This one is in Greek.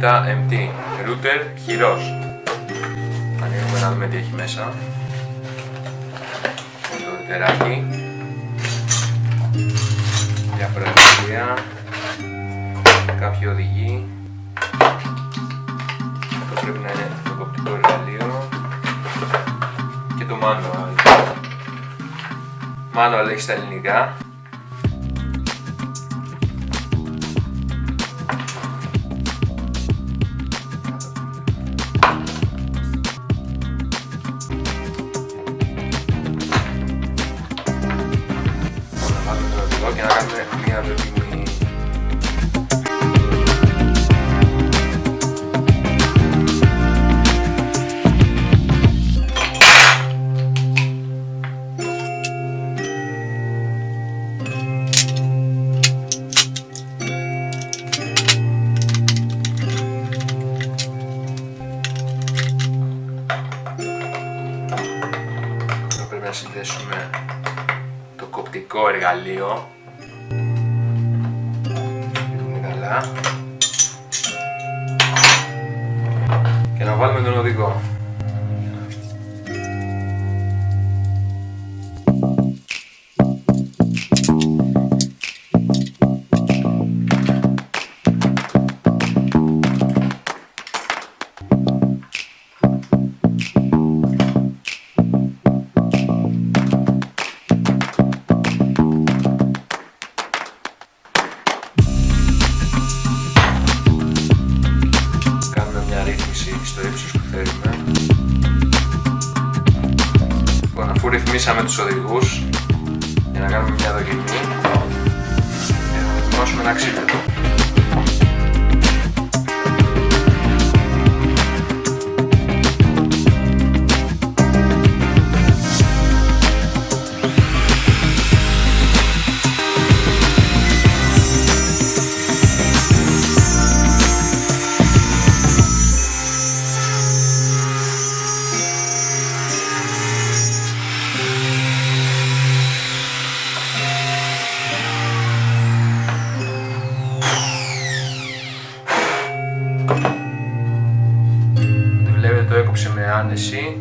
Vita MT router χειρός. Ανοίγουμε να δούμε τι έχει μέσα. Το routerάκι, διάφορα εργαλεία, κάποιοι οδηγοί. Αυτό πρέπει να είναι το κοπτικό εργαλείο και το manual. Manual έχει στα ελληνικά. Και να κάνουμε μια δοκιμή. Εδώ πρέπει να συνδέσουμε το κοπτικό εργαλείο. Και να βάλουμε τον οδηγό. Στο ύψος που θέλουμε. Λοιπόν, αφού ρυθμίσαμε τους οδηγούς για να κάνουμε μια δοκιμή, θα δοκιμάσουμε ένα ξύλινο. Βλέπετε το έκοψε με άνεση.